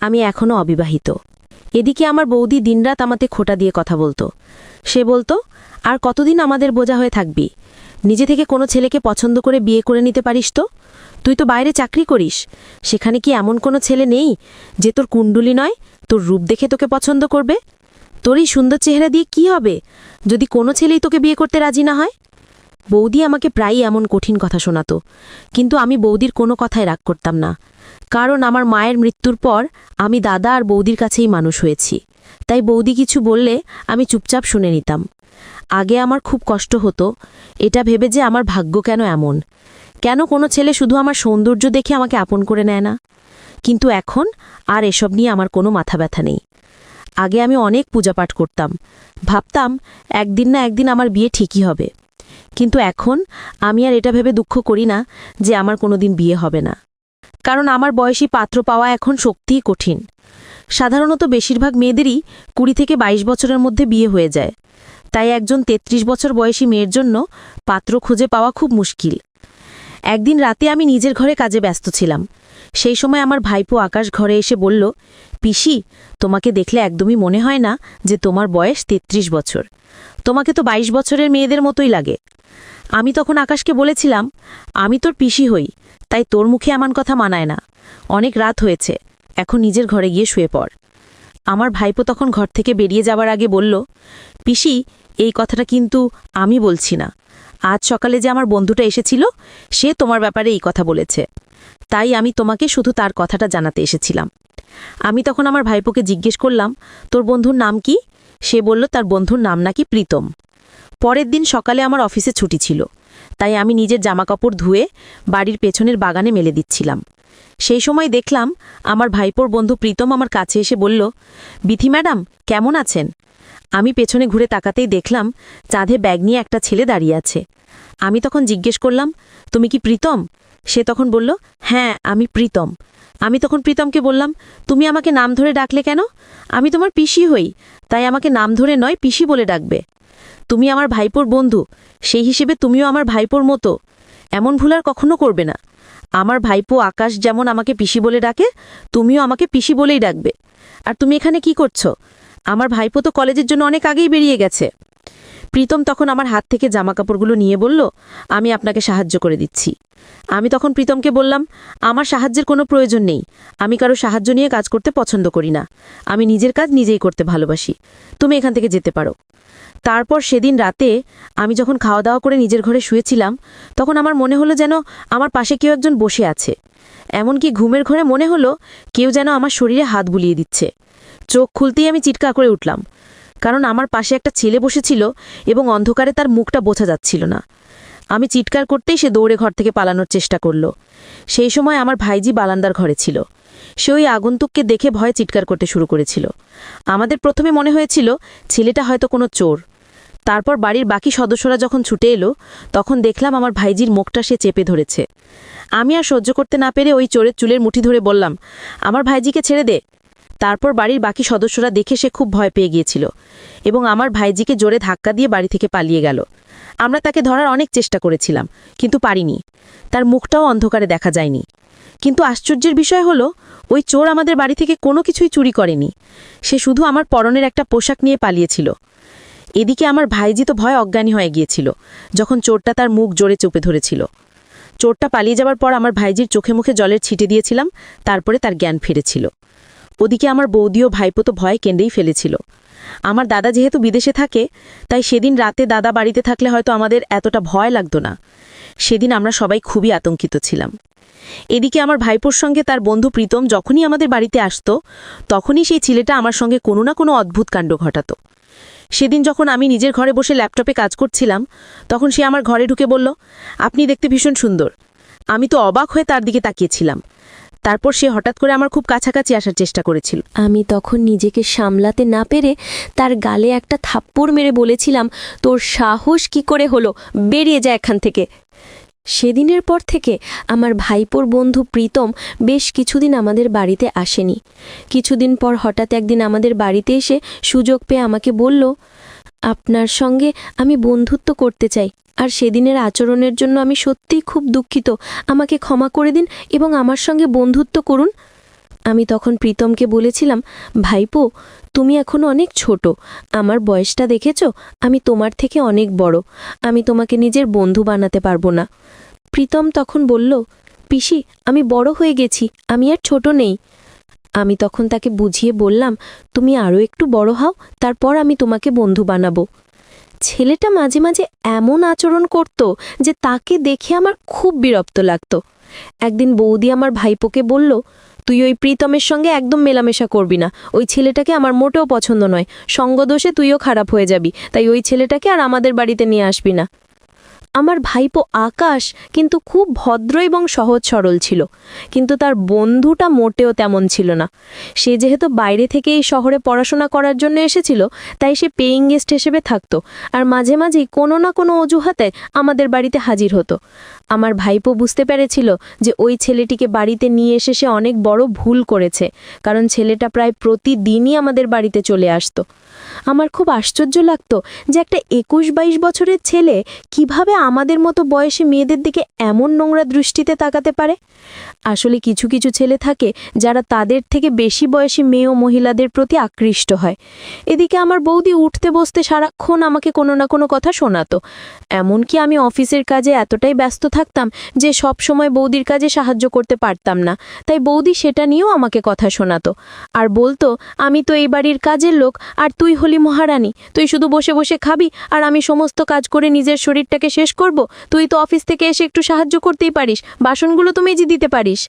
আমি এখনও অবিবাহিত। এদিকে আমার বৌদি দিনরাত আমাকে খোঁটা দিয়ে কথা বলতো। সে বলতো, আর কতদিন আমাদের বোঝা হয়ে থাকবি? নিজে থেকে কোনো ছেলেকে পছন্দ করে বিয়ে করে নিতে পারিস তো? তুই তো বাইরে চাকরি করিস, সেখানে কি এমন কোনো ছেলে নেই যে তোর কুণ্ডুলি নয়, তোর রূপ দেখে তোকে পছন্দ করবে? তোর এই সুন্দর চেহারা দিয়ে কি হবে যদি কোনো ছেলেই তোকে বিয়ে করতে রাজি না হয়? বৌদি আমাকে প্রায়ই এমন কঠিন কথা শোনাতো, কিন্তু আমি বৌদির কোনো কথায় রাগ করতাম না। কারণ আমার মায়ের মৃত্যুর পর আমি দাদা আর বৌদির কাছেই মানুষ হয়েছি। তাই বৌদি কিছু বললে আমি চুপচাপ শুনে নিতাম। আগে আমার খুব কষ্ট হতো, এটা ভেবে যে আমার ভাগ্য কেন এমন, কেন কোনো ছেলে শুধু আমার সৌন্দর্য দেখে আমাকে আপন করে নেয় না। কিন্তু এখন আর এসব নিয়ে আমার কোনো মাথা ব্যথা নেই। আগে আমি অনেক পূজাপাঠ করতাম, ভাবতাম একদিন না একদিন আমার বিয়ে ঠিকই হবে। কিন্তু এখন আমি আর এটা ভেবে দুঃখ করি না যে আমার কোনোদিন বিয়ে হবে না। কারণ আমার বয়সী পাত্র পাওয়া এখন সত্যিই কঠিন। সাধারণত বেশিরভাগ মেয়েদেরই 20 থেকে 22 বছরের মধ্যে বিয়ে হয়ে যায়। তাই একজন 33 বছর বয়সী মেয়ের জন্য পাত্র খুঁজে পাওয়া খুব মুশকিল। একদিন রাতে আমি নিজের ঘরে কাজে ব্যস্ত ছিলাম। সেই সময় আমার ভাইপো আকাশ ঘরে এসে বলল, পিসি, তোমাকে দেখলে একদমই মনে হয় না যে তোমার বয়স 33 বছর। তোমাকে তো 22 বছরের মেয়েদের মতোই লাগে। আমি তখন আকাশকে বলেছিলাম, আমি তোর পিসি হই, তাই তোর মুখে এমন কথা মানায় না। অনেক রাত হয়েছে, এখন নিজের ঘরে গিয়ে শুয়ে পড়। আমার ভাইপো তখন ঘর থেকে বেরিয়ে যাবার আগে বলল, পিসি, এই কথাটা কিন্তু আমি বলছি না। আজ সকালে যে আমার বন্ধুটা এসেছিল, সে তোমার ব্যাপারে এই কথা বলেছে। তাই আমি তোমাকে শুধু তার কথাটা জানাতে এসেছিলাম। আমি তখন আমার ভাইপোকে জিজ্ঞেস করলাম, তোর বন্ধুর নাম কি? সে বলল তার বন্ধুর নাম নাকি প্রীতম। পরের দিন সকালে আমার অফিসে ছুটি ছিল, তাই আমি নিজের জামাকাপড় ধুয়ে বাড়ির পেছনের বাগানে মেলে দিচ্ছিলাম। সেই সময় দেখলাম আমার ভাইপোর বন্ধু প্রীতম আমার কাছে এসে বলল, বিথি ম্যাডাম, কেমন আছেন? আমি পেছনে ঘুরে তাকাতেই দেখলাম চাঁদে ব্যাগ নিয়ে একটা ছেলে দাঁড়িয়ে আছে। আমি তখন জিজ্ঞেস করলাম, তুমি কি প্রীতম? সে তখন বলল, হ্যাঁ, আমি প্রীতম। আমি তখন প্রীতমকে বললাম, তুমি আমাকে নাম ধরে ডাকলে কেন? আমি তোমার পিসি হই, তাই আমাকে নাম ধরে নয়, পিসি বলে ডাকবে। তুমি আমার ভাইপোর বন্ধু, সেই হিসেবে তুমিও আমার ভাইপোর মতো। এমন ভুল আর কখনো করবে না। আমার ভাইপো আকাশ যেমন আমাকে পিসি বলে ডাকে, তুমিও আমাকে পিসি বলেই ডাকবে। আর তুমি এখানে কি করছো? আমার ভাইপো তো কলেজের জন্য অনেক আগেই বেরিয়ে গেছে। প্রীতম তখন আমার হাত থেকে জামাকাপড়গুলো নিয়ে বলল, আমি আপনাকে সাহায্য করে দিচ্ছি। আমি তখন প্রীতমকে বললাম, আমার সাহায্যের কোনো প্রয়োজন নেই। আমি কারো সাহায্য নিয়ে কাজ করতে পছন্দ করি না। আমি নিজের কাজ নিজেই করতে ভালোবাসি। তুমি এখান থেকে যেতে পারো। তারপর সেদিন রাতে আমি যখন খাওয়া দাওয়া করে নিজের ঘরে শুয়েছিলাম, তখন আমার মনে হলো যেন আমার পাশে কেউ একজন বসে আছে। এমনকি ঘুমের ঘরে মনে হলো কেউ যেন আমার শরীরে হাত বুলিয়ে দিচ্ছে। চোখ খুলতেই আমি চিৎকার করে উঠলাম, কারণ আমার পাশে একটা ছেলে বসেছিল এবং অন্ধকারে তার মুখটা বোঝা যাচ্ছিল না। আমি চিৎকার করতেই সে দৌড়ে ঘর থেকে পালানোর চেষ্টা করল। সেই সময় আমার ভাইজি বারান্দার ঘরে ছিল। সে ওই আগন্তুককে দেখে ভয়ে চিৎকার করতে শুরু করেছিল। আমাদের প্রথমে মনে হয়েছিল ছেলেটা হয়তো কোনো চোর। তারপর বাড়ির বাকি সদস্যরা যখন ছুটে এলো, তখন দেখলাম আমার ভাইজির মুখটা সে চেপে ধরেছে। আমি আর সহ্য করতে না পেরে ওই চোরের চুলের মুঠি ধরে বললাম, আমার ভাইজিকে ছেড়ে দে। তারপর বাড়ির বাকি সদস্যরা দেখে সে খুব ভয় পেয়ে গিয়েছিল এবং আমার ভাইজিকে জোরে ধাক্কা দিয়ে বাড়ি থেকে পালিয়ে গেল। আমরা তাকে ধরার অনেক চেষ্টা করেছিলাম, কিন্তু পারিনি। তার মুখটাও অন্ধকারে দেখা যায়নি। কিন্তু আশ্চর্যের বিষয় হলো, ওই চোর আমাদের বাড়ি থেকে কোনো কিছুই চুরি করেনি। সে শুধু আমার পরনের একটা পোশাক নিয়ে পালিয়েছিল। এদিকে আমার ভাইজি তো ভয় অজ্ঞানী হয়ে গিয়েছিল যখন চোরটা তার মুখ জোরে চেপে ধরেছিল। চোরটা পালিয়ে যাবার পর আমার ভাইজির চোখে মুখে জলের ছিটে দিয়েছিলাম, তারপরে তার জ্ঞান ফিরেছিল। ওদিকে আমার বৌদি ও ভাইপো তো ভয়ে কেঁদেই ফেলেছিল। আমার দাদা যেহেতু বিদেশে থাকে, তাই সেদিন রাতে দাদা বাড়িতে থাকলে হয়তো আমাদের এতটা ভয় লাগতো না। সেদিন আমরা সবাই খুবই আতঙ্কিত ছিলাম। এদিকে আমার ভাইপোর সঙ্গে তার বন্ধু প্রীতম যখনই আমাদের বাড়িতে আসতো, তখনই সেই ছেলেটা আমার সঙ্গে কোনো না কোনো অদ্ভুত কাণ্ড ঘটাত। সেদিন যখন আমি নিজের ঘরে বসে ল্যাপটপে কাজ করছিলাম, তখন সে আমার ঘরে ঢুকে বলল, আপনি দেখতে ভীষণ সুন্দর। আমি তো অবাক হয়ে তার দিকে তাকিয়েছিলাম। তারপর সে হঠাৎ করে আমার খুব কাছাকাছি আসার চেষ্টা করেছিল। আমি তখন নিজেকে সামলাতে না পেরে তার গালে একটা থাপ্পড় মেরে বলেছিলাম, তোর সাহস কি করে হলো? বেরিয়ে যা এখান থেকে। সেদিনের পর থেকে আমার ভাইপোর বন্ধু প্রীতম বেশ কিছুদিন আমাদের বাড়িতে আসেনি। কিছুদিন পর হঠাৎ একদিন আমাদের বাড়িতে এসে সুযোগ পেয়ে আমাকে বলল, আপনার সঙ্গে আমি বন্ধুত্ব করতে চাই, আর সেদিনের আচরণের জন্য আমি সত্যিই খুব দুঃখিত। আমাকে ক্ষমা করে দিন এবং আমার সঙ্গে বন্ধুত্ব করুন। আমি তখন প্রীতমকে বলেছিলাম, ভাইপো তুমি এখনো অনেক ছোট, আমার বয়সটা দেখেছো, আমি তোমার থেকে অনেক বড়, আমি তোমাকে নিজের বন্ধু বানাতে পারবো না। প্রীতম তখন বলল, পিসি আমি বড় হয়ে গেছি, আমি আর ছোট নেই। আমি তখন তাকে বুঝিয়ে বললাম, তুমি আরও একটু বড় হও, তারপর আমি তোমাকে বন্ধু বানাবো। ছেলেটা মাঝে মাঝে এমন আচরণ করত যে তাকে দেখে আমার খুব বিরক্ত লাগতো। একদিন বৌদি আমার ভাইপোকে বলল, তুই ওই প্রীতমের সঙ্গে একদম মেলামেশা করবি না, ওই ছেলেটাকে আমার মোটেও পছন্দ নয়, সঙ্গদোষে তুইও খারাপ হয়ে যাবি, তাই ওই ছেলেটাকে আর আমাদের বাড়িতে নিয়ে আসবি না। আমার ভাইপো আকাশ কিন্তু খুব ভদ্র এবং সহজ সরল ছিল, কিন্তু তার বন্ধুটা মোটেও তেমন ছিল না। সে যেহেতু বাইরে থেকে এই শহরে পড়াশোনা করার জন্য এসেছিল, তাই সে পেইং গেস্ট হিসেবে থাকতো, আর মাঝে মাঝেই কোনো না কোনো অজুহাতে আমাদের বাড়িতে হাজির হতো। আমার ভাইপো বুঝতে পেরেছিল যে ওই ছেলেটিকে বাড়িতে নিয়ে এসে সে অনেক বড় ভুল করেছে, কারণ ছেলেটা প্রায় প্রতিদিনই আমাদের বাড়িতে চলে আসতো। আমার খুব আশ্চর্য লাগতো যে একটা 21-22 বছরের ছেলে কিভাবে আমাদের মতো বয়সী মেয়েদের দিকে এমন নোংরা দৃষ্টিতে তাকাতে পারে। আসলে কিছু কিছু ছেলে থাকে যারা তাদের থেকে বেশি বয়সী মেয়ে ও মহিলাদের প্রতি আকৃষ্ট হয়। এদিকে আমার বৌদি উঠতে বসতে সারাক্ষণ আমাকে কোনো না কোনো কথা শোনাতো। এমনকি আমি অফিসের কাজে এতটাই ব্যস্ত থাকতাম যে সব সময় বৌদির কাজে সাহায্য করতে পারতাম না, তাই বৌদি সেটা নিয়েও আমাকে কথা শোনাতো আর বলতো, আমি তো এই বাড়ির কাজের লোক, আর তুই হলি মহারানী, তুই শুধু বসে বসে খাবি আর আমি সমস্ত কাজ করে নিজের শরীরটাকে শেষ করব, তুই তো অফিস থেকে এসে একটু সাহায্য করতেই পারিস, বাসনগুলো তো মেজে দিতে পারিস।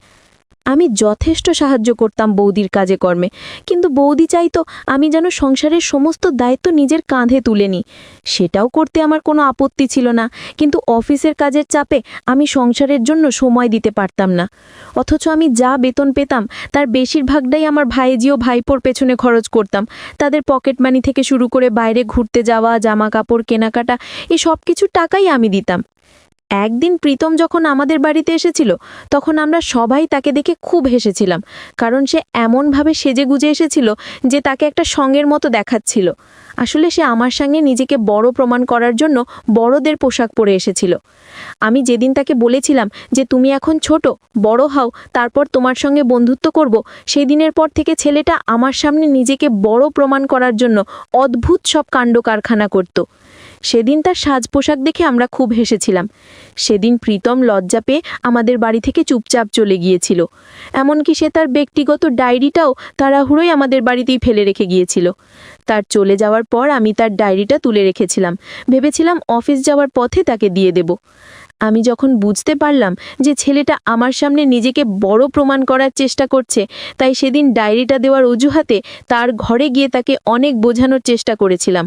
আমি যথেষ্ট সাহায্য করতাম বৌদির কাজে কর্মে, কিন্তু বৌদি চাইতো আমি যেন সংসারের সমস্ত দায়িত্ব নিজের কাঁধে তুলে নিই। সেটাও করতে আমার কোনো আপত্তি ছিল না, কিন্তু অফিসের কাজের চাপে আমি সংসারের জন্য সময় দিতে পারতাম না। অথচ আমি যা বেতন পেতাম তার বেশিরভাগটাই আমার ভাইজি ও ভাইপোর পেছনে খরচ করতাম। তাদের পকেট মানি থেকে শুরু করে বাইরে ঘুরতে যাওয়া, জামা কাপড় কেনাকাটা, এই সব কিছু টাকাই আমি দিতাম। একদিন প্রীতম যখন আমাদের বাড়িতে এসেছিল, তখন আমরা সবাই তাকে দেখে খুব হেসেছিলাম, কারণ সে এমনভাবে সেজে গুজে এসেছিল যে তাকে একটা সঙ্গের মতো দেখাচ্ছিল। আসলে সে আমার সঙ্গে নিজেকে বড় প্রমাণ করার জন্য বড়দের পোশাক পরে এসেছিল। আমি যেদিন তাকে বলেছিলাম যে তুমি এখন ছোট, বড় হও, তারপর তোমার সঙ্গে বন্ধুত্ব করব, সেই দিনের পর থেকে ছেলেটা আমার সামনে নিজেকে বড় প্রমাণ করার জন্য অদ্ভুত সব কাণ্ড কারখানা করত। সেদিন তার সাজ পোশাক দেখে আমরা খুব হেসেছিলাম। সেদিন প্রীতম লজ্জা পেয়ে আমাদের বাড়ি থেকে চুপচাপ চলে গিয়েছিল। এমনকি সে তার ব্যক্তিগত ডায়েরিটাও তাড়াহুড়োই আমাদের বাড়িতেই ফেলে রেখে গিয়েছিল। তার চলে যাওয়ার পর আমি তার ডায়েরিটা তুলে রেখেছিলাম, ভেবেছিলাম অফিস যাওয়ার পথে তাকে দিয়ে দেব। আমি যখন বুঝতে পারলাম যে ছেলেটা আমার সামনে নিজেকে বড় প্রমাণ করার চেষ্টা করছে, তাই সেদিন ডায়েরিটা দেওয়ার অজুহাতে তার ঘরে গিয়ে তাকে অনেক বোঝানোর চেষ্টা করেছিলাম।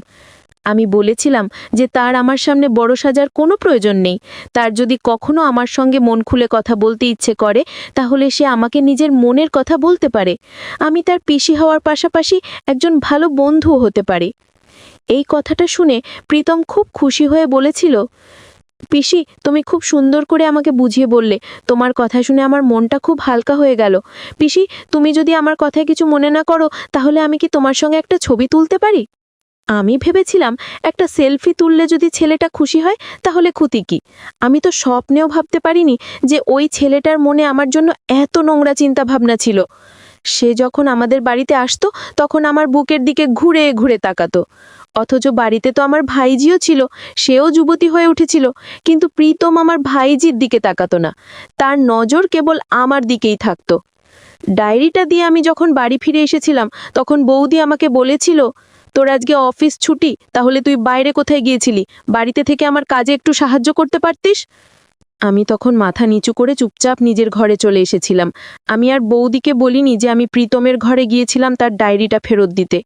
আমি বলেছিলাম যে তার আমার সামনে বড় সাজার কোনো প্রয়োজন নেই, তার যদি কখনো আমার সঙ্গে মন খুলে কথা বলতে ইচ্ছে করে তাহলে সে আমাকে নিজের মনের কথা বলতে পারে। আমি তার পিসি হওয়ার পাশাপাশি একজন ভালো বন্ধুও হতে পারে। এই কথাটা শুনে প্রীতম খুব খুশি হয়ে বলেছিল, পিসি তুমি খুব সুন্দর করে আমাকে বুঝিয়ে বললে, তোমার কথা শুনে আমার মনটা খুব হালকা হয়ে গেল। পিসি তুমি যদি আমার কথায় কিছু মনে না করো, তাহলে আমি কি তোমার সঙ্গে একটা ছবি তুলতে পারি? আমি ভেবেছিলাম একটা সেলফি তুললে যদি ছেলেটা খুশি হয় তাহলে ক্ষতি কি। আমি তো স্বপ্নেও ভাবতে পারিনি যে ওই ছেলেটার মনে আমার জন্য এত নোংরা চিন্তা ভাবনা ছিল। সে যখন আমাদের বাড়িতে আসতো তখন আমার বুকের দিকে ঘুরে ঘুরে তাকাতো। অথচ বাড়িতে তো আমার ভাইজিও ছিল, সেও যুবতী হয়ে উঠেছিল, কিন্তু প্রীতম আমার ভাইজির দিকে তাকাতো না, তার নজর কেবল আমার দিকেই থাকতো। ডায়েরিটা দিয়ে আমি যখন বাড়ি ফিরে এসেছিলাম তখন বৌদি আমাকে বলেছিল, তোর আজকে অফিস ছুটি, তাহলে তুই বাইরে কোথায় গিয়েছিলি? বাড়িতে থেকে আমার কাজে একটু সাহায্য করতে পারতিস। আমি তখন মাথা নিচু করে চুপচাপ নিজের ঘরে চলে এসেছিলাম। আমি আর বৌদিকে বলিনি যে আমি প্রীতমের ঘরে গিয়েছিলাম তার ডায়েরিটা ফেরত দিতে।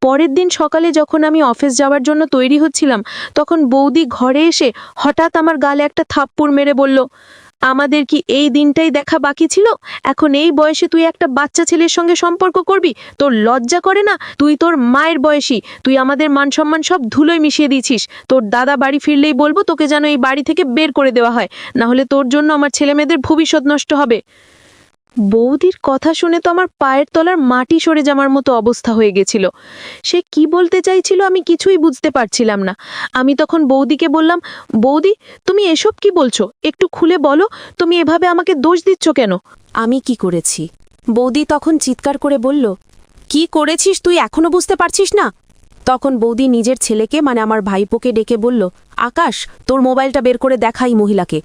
পরের দিন সকালে যখন আমি অফিস যাওয়ার জন্য তৈরি হচ্ছিলাম, তখন বৌদি ঘরে এসে হঠাৎ আমার গালে একটা থাপ্পড় মেরে বলল, আমাদের কি এই দিনটাই দেখা বাকি ছিল? এখন এই বয়সে তুই একটা বাচ্চা ছেলের সঙ্গে সম্পর্ক করবি? তোর লজ্জা করে না? তুই তোর মায়ের বয়সী, তুই আমাদের মান সম্মান সব ধুলোয় মিশিয়ে দিয়েছিস। তোর দাদা বাড়ি ফিরলেই বলবো তোকে যেন এই বাড়ি থেকে বের করে দেওয়া হয়, না হলে তোর জন্য আমার ছেলেমেয়েদের ভবিষ্যৎ নষ্ট হবে। বৌদির কথা শুনে তো আমার পায়ের তলার মাটি সরে যাওয়ার মতো অবস্থা হয়ে গেছিল। সে কি বলতে চাইছিল আমি কিছুই বুঝতে পারছিলাম না। আমি তখন বৌদিকে বললাম, বৌদি তুমি এসব কি বলছো? একটু খুলে বলো, তুমি এভাবে আমাকে দোষ দিচ্ছ কেন? আমি কি করেছি? বৌদি তখন চিৎকার করে বলল, কি করেছিস তুই এখনো বুঝতে পারছিস না? তখন বৌদি নিজের ছেলেকে মানে আমার ভাইপোকে ডেকে বলল, আকাশ, তোর মোবাইলটা বের করে দেখাই মহিলাকে।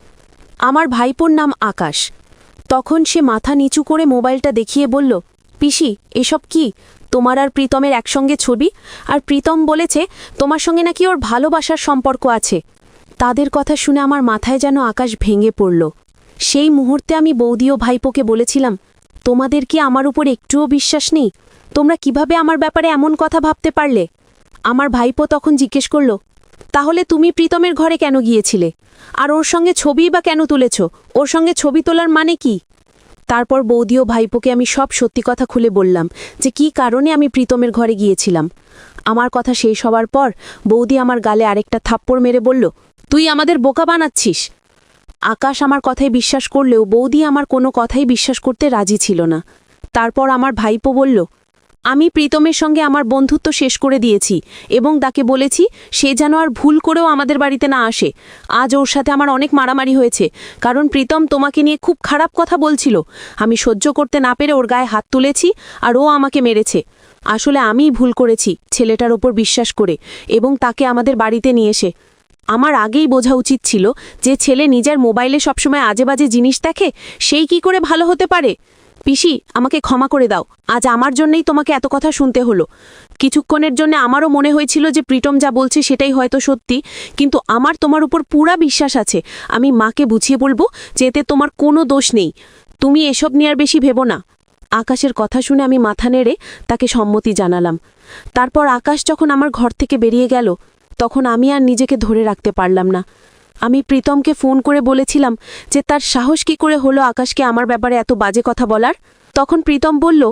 আমার ভাইপোর নাম আকাশ। তখন সে মাথা নিচু করে মোবাইলটা দেখিয়ে বলল, পিসি, এসব কি? তোমার আর প্রীতমের একসঙ্গে ছবি, আর প্রীতম বলেছে তোমার সঙ্গে নাকি ওর ভালোবাসার সম্পর্ক আছে। তাদের কথা শুনে আমার মাথায় যেন আকাশ ভেঙে পড়ল। সেই মুহূর্তে আমি বৌদি ও ভাইপোকে বলেছিলাম, তোমাদের কি আমার উপর একটুও বিশ্বাস নেই? তোমরা কিভাবে আমার ব্যাপারে এমন কথা ভাবতে পারলে? আমার ভাইপো তখন জিজ্ঞেস করল, তাহলে তুমি প্রীতমের ঘরে কেন গিয়েছিলে? আর ওর সঙ্গে ছবিই বা কেন তুলেছ? ওর সঙ্গে ছবি তোলার মানে কি? তারপর বৌদি ও ভাইপোকে আমি সব সত্যি কথা খুলে বললাম যে কী কারণে আমি প্রীতমের ঘরে গিয়েছিলাম। আমার কথা শেষ হওয়ার পর বৌদি আমার গালে আরেকটা থাপ্পড় মেরে বলল, তুই আমাদের বোকা বানাচ্ছিস। আকাশ আমার কথায় বিশ্বাস করলেও বৌদি আমার কোনো কথাই বিশ্বাস করতে রাজি ছিল না। তারপর আমার ভাইপো বলল, আমি প্রীতমের সঙ্গে আমার বন্ধুত্ব শেষ করে দিয়েছি এবং তাকে বলেছি সে যেন আর ভুল করেও আমাদের বাড়িতে না আসে। আজ ওর সাথে আমার অনেক মারামারি হয়েছে, কারণ প্রীতম তোমাকে নিয়ে খুব খারাপ কথা বলছিল। আমি সহ্য করতে না পেরে ওর গায়ে হাত তুলেছি আর ও আমাকে মেরেছে। আসলে আমিই ভুল করেছি ছেলেটার ওপর বিশ্বাস করে এবং তাকে আমাদের বাড়িতে নিয়ে এসে। আমার আগেই বোঝা উচিত ছিল যে ছেলে নিজের মোবাইলে সবসময় আজেবাজে জিনিস দেখে, সেই কি করে ভালো হতে পারে। পিসি, আমাকে ক্ষমা করে দাও, আজ আমার জন্যই তোমাকে এত কথা শুনতে হলো। কিছুক্ষণের জন্য আমারও মনে হয়েছিল যে প্রীতম যা বলছে সেটাই হয়তো সত্যি, কিন্তু আমার তোমার উপর পুরা বিশ্বাস আছে। আমি মাকে বুঝিয়ে বলবো যে এতে তোমার কোনো দোষ নেই। তুমি এসব নিয়ে আর বেশি ভেবো না। আকাশের কথা শুনে আমি মাথা নেড়ে তাকে সম্মতি জানালাম। তারপর আকাশ যখন আমার ঘর থেকে বেরিয়ে গেল, তখন আমি আর নিজেকে ধরে রাখতে পারলাম না। আমি প্রীতমকে ফোন করে বলেছিলাম যে তার সাহস কি করে হলো আকাশকে আমার ব্যাপারে এত বাজে কথা বলার। তখন প্রীতম বলল,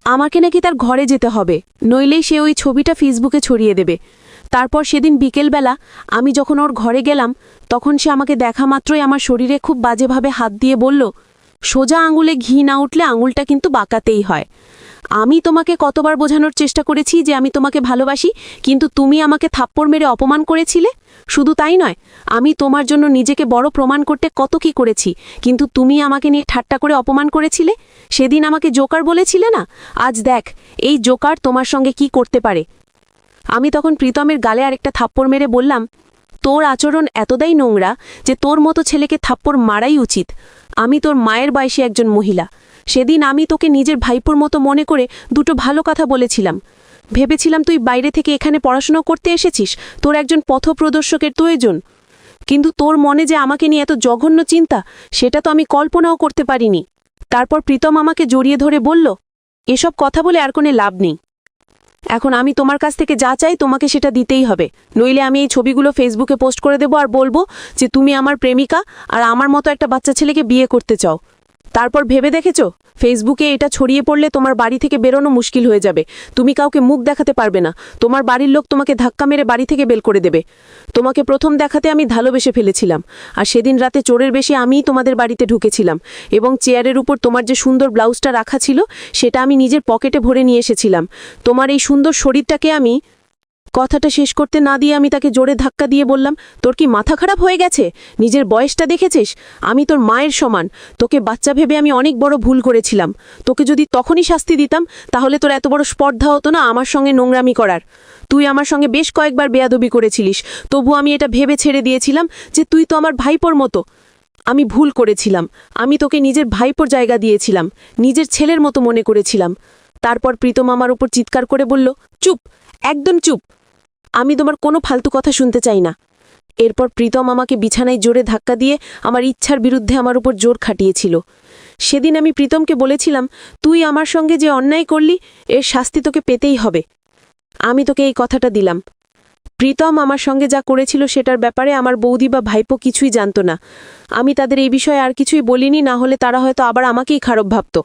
আমাকে নাকি তার ঘরে যেতে হবে, নইলেই সে ওই ছবিটা ফেসবুকে ছড়িয়ে দেবে। তারপর সেদিন বিকেলবেলা আমি যখন ওর ঘরে গেলাম, তখন সে আমাকে দেখা মাত্রই আমার শরীরে খুব বাজেভাবে হাত দিয়ে বলল, সোজা আঙুলে ঘি না উঠলে আঙুলটা কিন্তু বাঁকাতেই হয়। আমি তোমাকে কতবার বোঝানোর চেষ্টা করেছি যে আমি তোমাকে ভালোবাসি, কিন্তু তুমি আমাকে থাপ্পড় মেরে অপমান করেছিলে। শুধু তাই নয়, আমি তোমার জন্য নিজেকে বড় প্রমাণ করতে কত কি করেছি, কিন্তু তুমি আমাকে নিয়ে ঠাট্টা করে অপমান করেছিলে। সেদিন আমাকে জোকার বলেছিলে না? আজ দেখ এই জোকার তোমার সঙ্গে কি করতে পারে। আমি তখন প্রীতমের গালে আরেকটা থাপ্পড় মেরে বললাম, তোর আচরণ এতটাই নোংরা যে তোর মতো ছেলেকে থাপ্পড় মারাই উচিত। আমি তোর মায়ের বয়সী একজন মহিলা। সেদিন আমি তোকে নিজের ভাইপোর মতো মনে করে দুটো ভালো কথা বলেছিলাম। ভেবেছিলাম তুই বাইরে থেকে এখানে পড়াশোনা করতে এসেছিস, তোর একজন পথপ্রদর্শকের প্রয়োজন। কিন্তু তোর মনে যে আমাকে নিয়ে এত জঘন্য চিন্তা, সেটা তো আমি কল্পনাও করতে পারিনি। তারপর প্রীতম আমাকে জড়িয়ে ধরে বলল, এসব কথা বলে আর কোনো লাভ নেই। এখন আমি তোমার কাছ থেকে যা চাই তোমাকে সেটা দিতেই হবে, নইলে আমি এই ছবিগুলো ফেসবুকে পোস্ট করে দেব আর বলবো যে তুমি আমার প্রেমিকা আর আমার মতো একটা বাচ্চা ছেলেকে বিয়ে করতে চাও। তারপর ভেবে দেখেছ, ফেসবুকে এটা ছড়িয়ে পড়লে তোমার বাড়ি থেকে বেরোনো মুশকিল হয়ে যাবে। তুমি কাউকে মুখ দেখাতে পারবে না, তোমার বাড়ির লোক তোমাকে ধাক্কা মেরে বাড়ি থেকে বের করে দেবে। তোমাকে প্রথম দেখাতে আমি ভালোবেসে ফেলেছিলাম, আর সেদিন রাতে চোরের বেশে আমিই তোমাদের বাড়িতে ঢুকেছিলাম এবং চেয়ারের উপর তোমার যে সুন্দর ব্লাউজটা রাখা ছিল সেটা আমি নিজের পকেটে ভরে নিয়ে এসেছিলাম। তোমার এই সুন্দর শরীরটাকে আমি... কথাটা শেষ করতে না দিয়ে আমি তাকে জোরে ধাক্কা দিয়ে বললাম, তোর কি মাথা খারাপ হয়ে গেছে? নিজের বয়সটা দেখেছিস? আমি তোর মায়ের সমান। তোকে বাচ্চা ভেবে আমি অনেক বড় ভুল করেছিলাম। তোকে যদি তখনই শাস্তি দিতাম তাহলে তোর এত বড় স্পর্ধা হতো না আমার সঙ্গে নোংরামি করার। তুই আমার সঙ্গে বেশ কয়েকবার বেয়াদবি করেছিলিস, তবু আমি এটা ভেবে ছেড়ে দিয়েছিলাম যে তুই তো আমার ভাইপোর মতো। আমি ভুল করেছিলাম। আমি তোকে নিজের ভাইপোর জায়গা দিয়েছিলাম, নিজের ছেলের মতো মনে করেছিলাম। তারপর প্রীতম আমার উপর চিৎকার করে বলল, চুপ, একদম চুপ, আমি তোমার কোনো ফালতু কথা শুনতে চাই না। এরপর প্রীতম আমাকে বিছানায় জোরে ধাক্কা দিয়ে আমার ইচ্ছার বিরুদ্ধে আমার উপর জোর খাটিয়েছিল। সেদিন আমি প্রীতমকে বলেছিলাম, তুই আমার সঙ্গে যে অন্যায় করলি এর শাস্তি তোকে পেতেই হবে। আমি তোকে এই কথাটা দিলাম। প্রীতম আমার সঙ্গে যা করেছিল সেটার ব্যাপারে আমার বৌদি বা ভাইপো কিছুই জানত না। আমি তাদের এই বিষয়ে আর কিছুই বলিনি, না হলে তারা হয়তো আবার আমাকেই খারাপ ভাবত।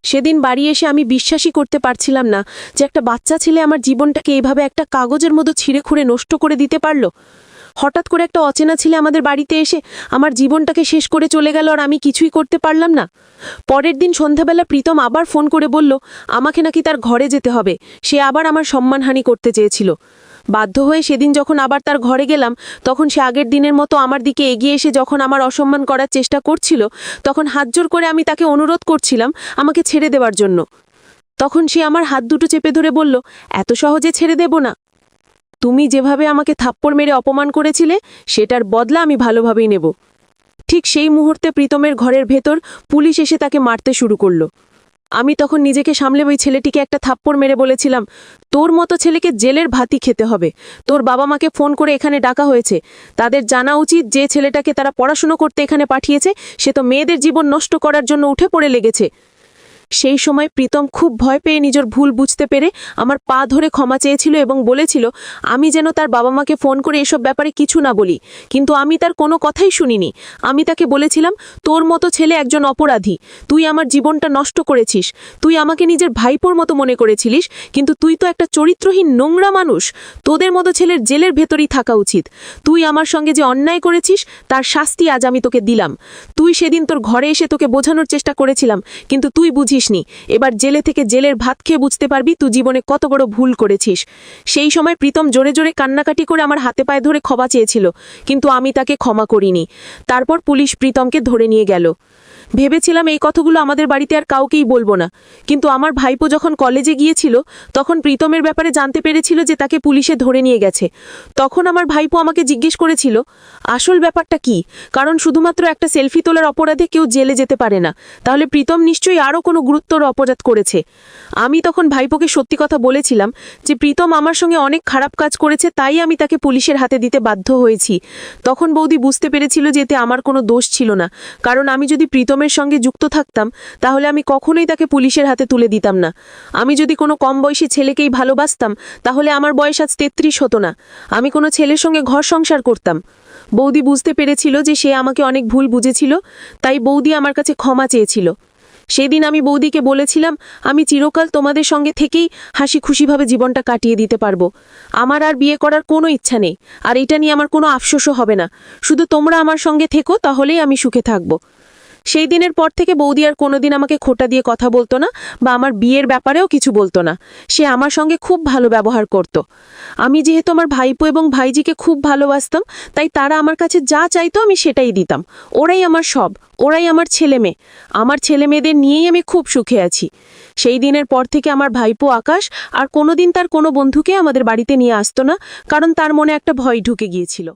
সেদিন বাড়ি এসে আমি বিশ্বাসই করতে পারছিলাম না যে একটা বাচ্চা ছেলে আমার জীবনটাকে এইভাবে একটা কাগজের মতো ছিঁড়ে খুঁড়ে নষ্ট করে দিতে পারল। হঠাৎ করে একটা অচেনা ছেলে আমাদের বাড়িতে এসে আমার জীবনটাকে শেষ করে চলে গেল আর আমি কিছুই করতে পারলাম না। পরের দিন সন্ধ্যাবেলা প্রীতম আবার ফোন করে বলল আমাকে নাকি তার ঘরে যেতে হবে, সে আবার আমার সম্মানহানি করতে চেয়েছিল। বাধ্য হয়ে সেদিন যখন আবার তার ঘরে গেলাম, তখন সে আগের দিনের মতো আমার দিকে এগিয়ে এসে যখন আমার অসম্মান করার চেষ্টা করছিল, তখন হাতজোড় করে আমি তাকে অনুরোধ করছিলাম আমাকে ছেড়ে দেওয়ার জন্য। তখন সে আমার হাত দুটো চেপে ধরে বলল, এত সহজে ছেড়ে দেব না। তুমি যেভাবে আমাকে থাপ্পড় মেরে অপমান করেছিলে, সেটার বদলা আমি ভালোভাবেই নেব। ঠিক সেই মুহূর্তে প্রীতমের ঘরের ভেতর পুলিশ এসে তাকে মারতে শুরু করলো। আমি তখন নিজেকে সামলে ওই ছেলেটিকে একটা থাপ্পড় মেরে বলেছিলাম, তোর মতো ছেলেকে জেলের ভাতই খেতে হবে। তোর বাবা মাকে ফোন করে এখানে ডাকা হয়েছে। তাদের জানা উচিত যে ছেলেটাকে তারা পড়াশুনো করতে এখানে পাঠিয়েছে, সে তো মেয়েদের জীবন নষ্ট করার জন্য উঠে পড়ে লেগেছে। সেই সময় প্রীতম খুব ভয় পেয়ে নিজের ভুল বুঝতে পেরে আমার পা ধরে ক্ষমা চেয়েছিল এবং বলেছিল আমি যেন তার বাবা মাকে ফোন করে এসব ব্যাপারে কিছু না বলি। কিন্তু আমি তার কোনো কথাই শুনিনি। আমি তাকে বলেছিলাম, তোর মতো ছেলে একজন অপরাধী, তুই আমার জীবনটা নষ্ট করেছিস। তুই আমাকে নিজের ভাইপোর মতো মনে করেছিলিস, কিন্তু তুই তো একটা চরিত্রহীন নোংরা মানুষ। তোদের মতো ছেলের জেলের ভেতরেই থাকা উচিত। তুই আমার সঙ্গে যে অন্যায় করেছিস তার শাস্তি আজ আমি তোকে দিলাম। তুই সেদিন তোর ঘরে এসে তোকে বোঝানোর চেষ্টা করেছিলাম, কিন্তু তুই বুঝিসনি। এবার জেলে থেকে জেলের ভাত খেয়ে বুঝতে পারবি তুই জীবনে কত বড় ভুল করেছিস। সেই সময় প্রীতম জোরে জোরে কান্নাকাটি করে আমার হাতে পায়ে ধরে ক্ষমা চেয়েছিল, কিন্তু আমি তাকে ক্ষমা করিনি। তারপর পুলিশ প্রীতমকে ধরে নিয়ে গেল। ভেবেছিলাম এই কথাগুলো আমাদের বাড়িতে আর কাউকেই বলবো না, কিন্তু আমার ভাইপো যখন কলেজে গিয়েছিল তখন প্রীতমের ব্যাপারে জানতে পেরেছিল যে তাকে পুলিশে ধরে নিয়ে গেছে। তখন আমার ভাইপো আমাকে জিজ্ঞেস করেছিল আসল ব্যাপারটা কি, কারণ শুধুমাত্র একটা সেলফি তোলার অপরাধে কেউ জেলে যেতে পারে না। তাহলে প্রীতম নিশ্চয়ই আরও কোনো গুরুতর অপরাধ করেছে। আমি তখন ভাইপোকে সত্যি কথা বলেছিলাম যে প্রীতম আমার সঙ্গে অনেক খারাপ কাজ করেছে, তাই আমি তাকে পুলিশের হাতে দিতে বাধ্য হয়েছি। তখন বৌদি বুঝতে পেরেছিল যে এতে আমার কোনো দোষ ছিল না, কারণ আমি যদি প্রীতমের সঙ্গে যুক্ত থাকতাম তাহলে আমি কখনোই তাকে পুলিশের হাতে তুলে দিতাম না। আমি যদি কোনো কম বয়সী ছেলেকেই ভালোবাসতাম তাহলে আমার বয়স আজ 33 হতো না। আমি কোনো ছেলের সঙ্গে ঘর সংসার করতাম। বৌদি বুঝতে পেরেছিল যে সে আমাকে অনেক ভুল বুঝেছিল, তাই বৌদি আমার কাছে ক্ষমা চেয়েছিল। সেদিন আমি বৌদিকে বলেছিলাম আমি চিরকাল তোমাদের সঙ্গে থেকেই হাসি খুশিভাবে জীবনটা কাটিয়ে দিতে পারবো। আমার আর বিয়ে করার কোনো ইচ্ছা নেই, আর এটা নিয়ে আমার কোনো আফসোসও হবে না। শুধু তোমরা আমার সঙ্গে থেকো, তাহলেই আমি সুখে থাকবো। সেই দিনের পর থেকে বৌদি আর কোনোদিন আমাকে খোঁটা দিয়ে কথা বলতো না বা আমার বিয়ের ব্যাপারেও কিছু বলতো না। সে আমার সঙ্গে খুব ভালো ব্যবহার করত। আমি যেহেতু আমার ভাইপো এবং ভাইজিকে খুব ভালোবাসতাম, তাই তারা আমার কাছে যা চাইতো আমি সেটাই দিতাম। ওরাই আমার সব, ওরাই আমার ছেলে মেয়ে। আমার ছেলে মেয়েদের নিয়েই আমি খুব সুখে আছি। সেই দিনের পর থেকে আমার ভাইপো আকাশ আর কোনোদিন তার কোনো বন্ধুকে আমাদের বাড়িতে নিয়ে আসতো না, কারণ তার মনে একটা ভয় ঢুকে গিয়েছিল।